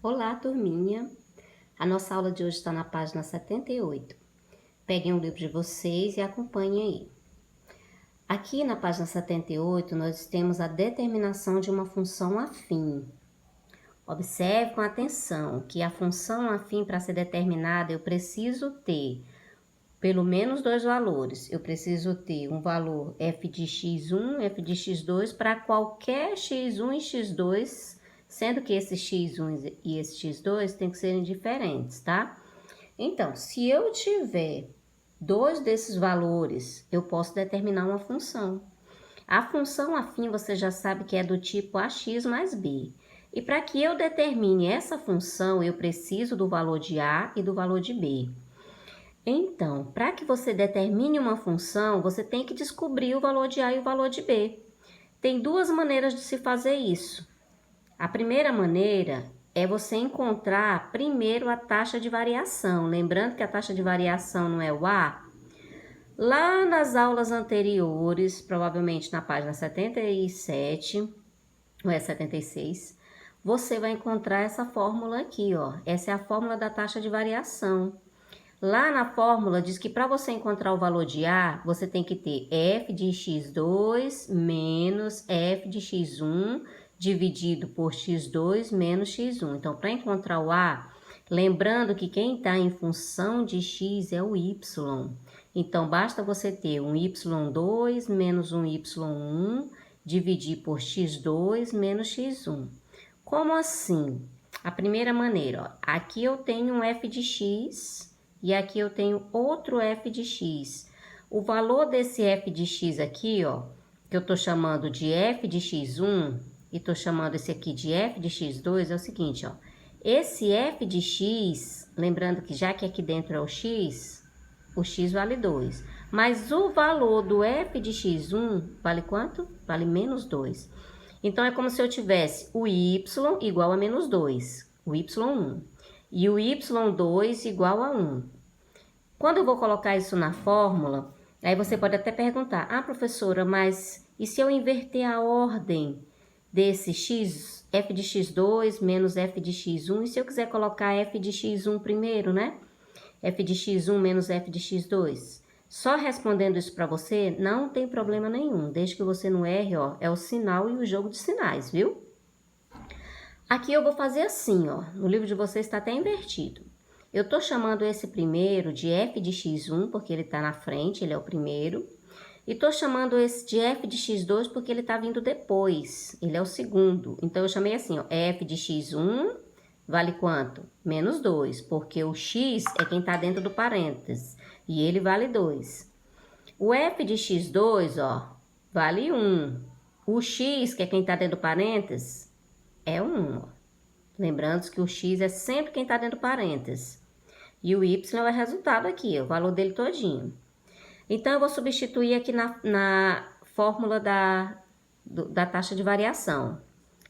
Olá, turminha! A nossa aula de hoje está na página 78. Peguem o livro de vocês e acompanhem aí. Aqui na página 78, nós temos a determinação de uma função afim. Observe com atenção que a função afim, para ser determinada, eu preciso ter pelo menos dois valores. Eu preciso ter um valor f de x1, f de x2 para qualquer x1 e x2, sendo que esse x1 e esse x2 tem que serem diferentes, tá? Então, se eu tiver dois desses valores, eu posso determinar uma função. A função afim você já sabe que é do tipo ax mais b. E para que eu determine essa função, eu preciso do valor de a e do valor de b. Então, para que você determine uma função, você tem que descobrir o valor de a e o valor de b. Tem duas maneiras de se fazer isso. A primeira maneira é você encontrar primeiro a taxa de variação. Lembrando que a taxa de variação não é o a. Lá nas aulas anteriores, provavelmente na página 77 ou é 76, você vai encontrar essa fórmula aqui, ó. Essa é a fórmula da taxa de variação. Lá na fórmula diz que para você encontrar o valor de A, você tem que ter f de x2 menos f de x1 dividido por x2 menos x1. Então, para encontrar o A, lembrando que quem está em função de x é o y. Então, basta você ter um y2 menos um y1 dividir por x2 menos x1. Como assim? A primeira maneira, ó, aqui eu tenho um f de x e aqui eu tenho outro f de x. O valor desse f de x aqui, ó, que eu tô chamando de f de x1 e tô chamando esse aqui de f de x2, é o seguinte, ó. Esse f de x, lembrando que já que aqui dentro é o x vale 2. Mas o valor do f de x1 vale quanto? Vale menos 2. Então, é como se eu tivesse o y igual a menos 2, o y1, e o y2 igual a 1. Quando eu vou colocar isso na fórmula, aí você pode até perguntar, professora, mas e se eu inverter a ordem desse x, f de x2 menos f de x1, e se eu quiser colocar f de x1 primeiro, né? F de x1 menos f de x2. Só respondendo isso para você, não tem problema nenhum, desde que você não erre, ó, é o sinal e o jogo de sinais, viu? Aqui eu vou fazer assim, ó, no livro de vocês está até invertido. Eu tô chamando esse primeiro de f de x1, porque ele tá na frente, ele é o primeiro. E tô chamando esse de f de x2 porque ele tá vindo depois, ele é o segundo. Então, eu chamei assim, ó, f de x1 vale quanto? Menos 2, porque o x é quem tá dentro do parênteses, e ele vale 2. O f de x2, ó, vale 1. O x, que é quem tá dentro do parênteses, é 1, ó. Lembrando que o x é sempre quem tá dentro do parênteses. E o y é o resultado aqui, o valor dele todinho. Então, eu vou substituir aqui na fórmula da taxa de variação.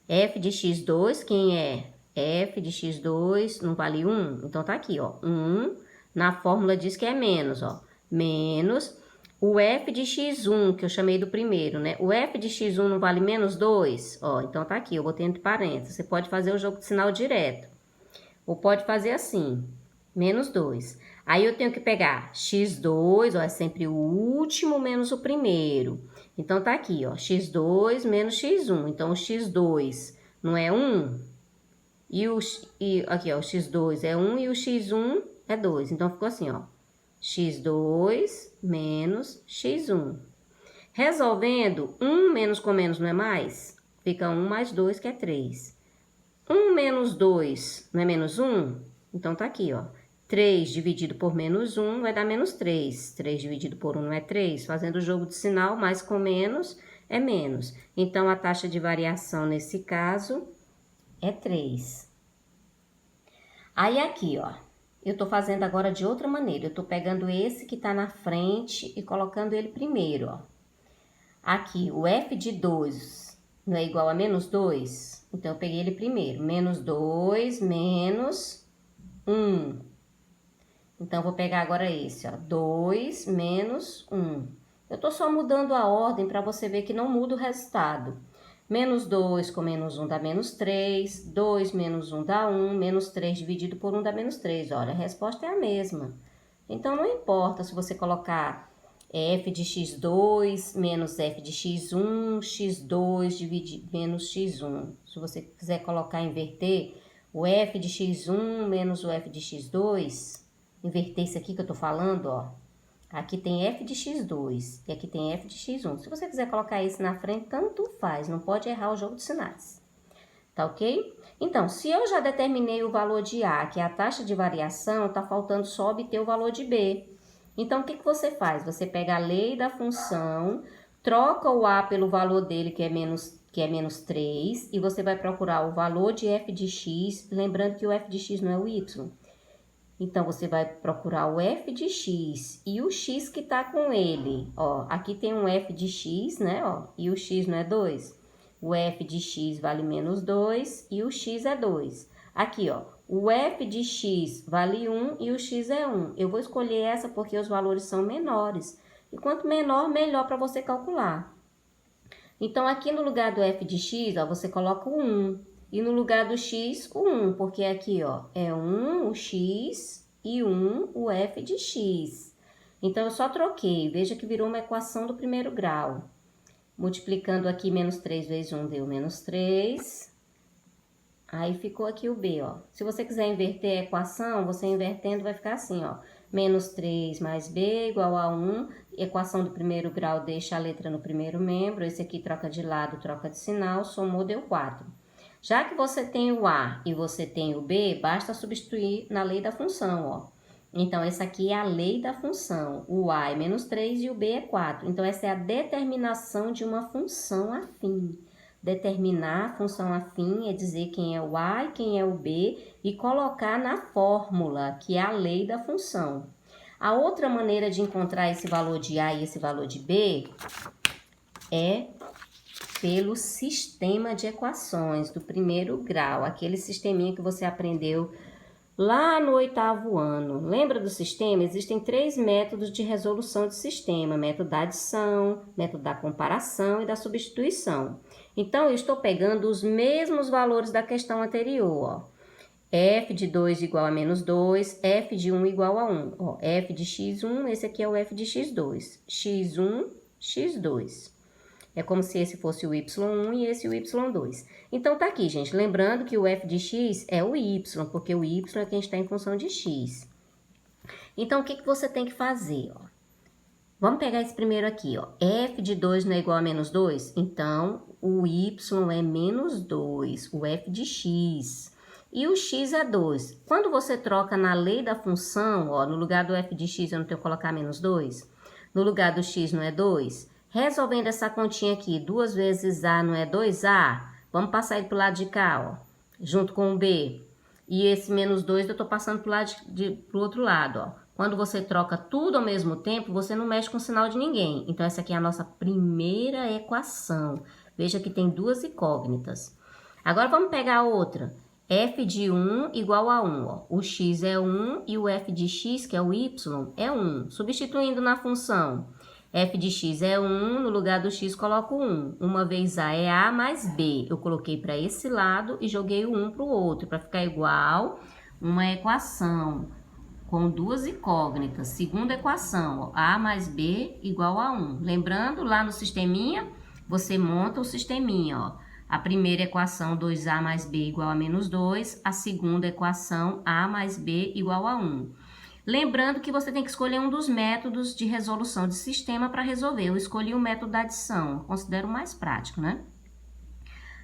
F de x2, quem é? F de x2 não vale 1? Então, tá aqui, ó. 1, na fórmula diz que é menos, ó. Menos o f de x1, que eu chamei do primeiro, né? O f de x1 não vale menos 2? Ó, então tá aqui, eu botei entre parênteses. Você pode fazer o jogo de sinal direto. Ou pode fazer assim, menos 2. Aí eu tenho que pegar x2, ó, é sempre o último menos o primeiro. Então, tá aqui, ó, x2 menos x1. Então, o x2 não é 1? Aqui, ó, o x2 é 1 e o x1 é 2. Então, ficou assim, ó, x2 menos x1. Resolvendo, 1 menos com menos não é mais? Fica 1 mais 2, que é 3. 1 menos 2 não é menos 1? Então, tá aqui, ó. 3 dividido por menos 1 vai dar menos 3. 3 dividido por 1 não é 3. Fazendo o jogo de sinal, mais com menos é menos. Então, a taxa de variação nesse caso é 3. Aí, aqui, ó. Eu tô fazendo agora de outra maneira. Eu tô pegando esse que tá na frente e colocando ele primeiro, ó. Aqui, o f de 2 não é igual a menos 2? Então, eu peguei ele primeiro. Menos 2 menos 1. Então, eu vou pegar agora esse, ó. 2 menos 1. Eu tô só mudando a ordem para você ver que não muda o resultado. Menos 2 com menos 1 dá menos 3. 2 menos 1 dá 1. Menos 3 dividido por 1 dá menos 3. Olha, a resposta é a mesma. Então, não importa se você colocar f de x2 menos f de x1, x2 dividido menos x1. Se você quiser colocar, inverter o f de x1 menos o f de x2, inverter isso aqui que eu tô falando, ó. Aqui tem f de x2 e aqui tem f de x1. Se você quiser colocar isso na frente, tanto faz, não pode errar o jogo de sinais. Tá ok? Então, se eu já determinei o valor de A, que é a taxa de variação, tá faltando só obter o valor de B. Então, o que que você faz? Você pega a lei da função, troca o A pelo valor dele, que é menos 3, e você vai procurar o valor de f de x, lembrando que o f de x não é o y. Então, você vai procurar o f de x e o x que tá com ele. Ó, aqui tem um f de x, né, ó, e o x não é 2. O f de x vale menos 2 e o x é 2. Aqui, ó, o f de x vale 1 e o x é 1. Eu vou escolher essa porque os valores são menores. E quanto menor, melhor para você calcular. Então, aqui no lugar do f de x, ó, você coloca o 1. E no lugar do x, o 1. Porque aqui, ó, é 1 o x e 1 o f de x. Então, eu só troquei. Veja que virou uma equação do primeiro grau. Multiplicando aqui, menos 3 vezes 1 deu menos 3. Aí ficou aqui o B, ó. Se você quiser inverter a equação, você invertendo vai ficar assim, ó. Menos 3 mais B igual a 1. Equação do primeiro grau deixa a letra no primeiro membro. Esse aqui troca de lado, troca de sinal. Somou, deu 4. Já que você tem o A e você tem o B, basta substituir na lei da função, ó. Então, essa aqui é a lei da função. O A é menos 3 e o B é 4. Então, essa é a determinação de uma função afim. Determinar a função afim é dizer quem é o A e quem é o B e colocar na fórmula, que é a lei da função. A outra maneira de encontrar esse valor de A e esse valor de B é pelo sistema de equações do primeiro grau, aquele sisteminha que você aprendeu lá no 8º ano. Lembra do sistema? Existem 3 métodos de resolução de sistema: método da adição, método da comparação e da substituição. Então, eu estou pegando os mesmos valores da questão anterior, ó. F de 2 igual a menos 2, F de 1 igual a 1. Ó, F de x1, esse aqui é o F de x2. x1, x2. É como se esse fosse o y1 e esse o y2. Então, tá aqui, gente. Lembrando que o f de x é o y, porque o y é quem está em função de x. Então, o que que você tem que fazer, ó? Vamos pegar esse primeiro aqui, ó. F de 2 não é igual a menos 2? Então, o y é menos 2, o f de x. E o x é 2. Quando você troca na lei da função, ó, no lugar do f de x eu não tenho que colocar menos 2? No lugar do x não é 2? Resolvendo essa continha aqui, 2 vezes A não é 2A? Vamos passar ele para o lado de cá, ó, junto com o B. E esse menos 2 eu estou passando para o outro lado, ó. Quando você troca tudo ao mesmo tempo, você não mexe com o sinal de ninguém. Então, essa aqui é a nossa primeira equação. Veja que tem 2 incógnitas. Agora, vamos pegar a outra. F de 1 igual a 1, ó. O x é 1 e o f de x, que é o y, é 1. Substituindo na função, f de x é 1, no lugar do x coloco 1. Uma vez A é A mais B. Eu coloquei para esse lado e joguei o 1 para o outro, para ficar igual uma equação com 2 incógnitas. Segunda equação, ó, A mais B igual a 1. Lembrando, lá no sisteminha, você monta o sisteminha, ó. A primeira equação, 2A mais B igual a menos 2. A segunda equação, A mais B igual a 1. Lembrando que você tem que escolher um dos métodos de resolução de sistema para resolver. Eu escolhi o método da adição, considero o mais prático, né?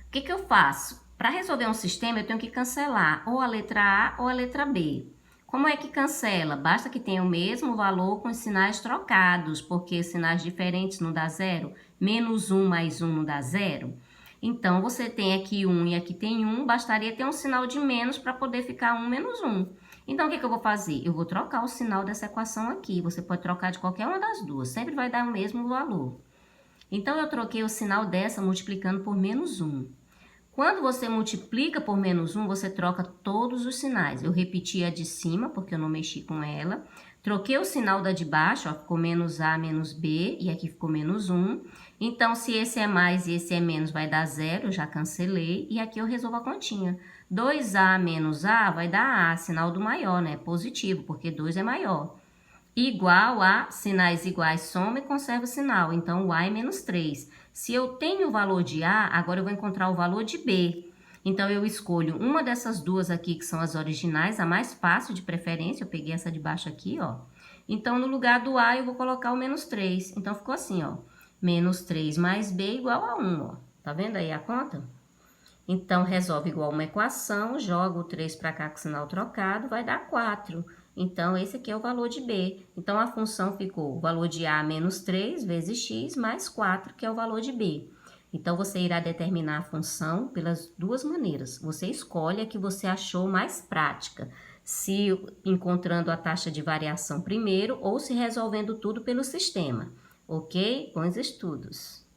O que que eu faço? Para resolver um sistema, eu tenho que cancelar ou a letra A ou a letra B. Como é que cancela? Basta que tenha o mesmo valor com os sinais trocados, porque sinais diferentes não dá zero. Menos 1 mais 1 não dá zero. Então, você tem aqui 1 e aqui tem 1, bastaria ter um sinal de menos para poder ficar 1 menos 1. Então, o que que eu vou fazer? Eu vou trocar o sinal dessa equação aqui. Você pode trocar de qualquer uma das duas, sempre vai dar o mesmo valor. Então, eu troquei o sinal dessa multiplicando por menos 1. Quando você multiplica por menos 1, você troca todos os sinais. Eu repeti a de cima, porque eu não mexi com ela. Troquei o sinal da de baixo, ó, ficou menos A menos B, e aqui ficou menos 1. Então, se esse é mais e esse é menos, vai dar 0, eu já cancelei. E aqui eu resolvo a continha. 2A menos A vai dar A, sinal do maior, né? Positivo, porque 2 é maior. Igual a sinais iguais soma e conserva o sinal. Então, o A é menos 3. Se eu tenho o valor de A, agora eu vou encontrar o valor de B. Então, eu escolho uma dessas duas aqui, que são as originais, a mais fácil de preferência. Eu peguei essa de baixo aqui, ó. Então, no lugar do A, eu vou colocar o menos 3. Então, ficou assim, ó. Menos 3 mais B igual a 1, ó. Tá vendo aí a conta? Então, resolve igual uma equação, joga o 3 para cá com o sinal trocado, vai dar 4. Então, esse aqui é o valor de B. Então, a função ficou o valor de A menos 3 vezes x mais 4, que é o valor de B. Então, você irá determinar a função pelas duas maneiras. Você escolhe a que você achou mais prática. Se encontrando a taxa de variação primeiro ou se resolvendo tudo pelo sistema. Ok? Bons estudos!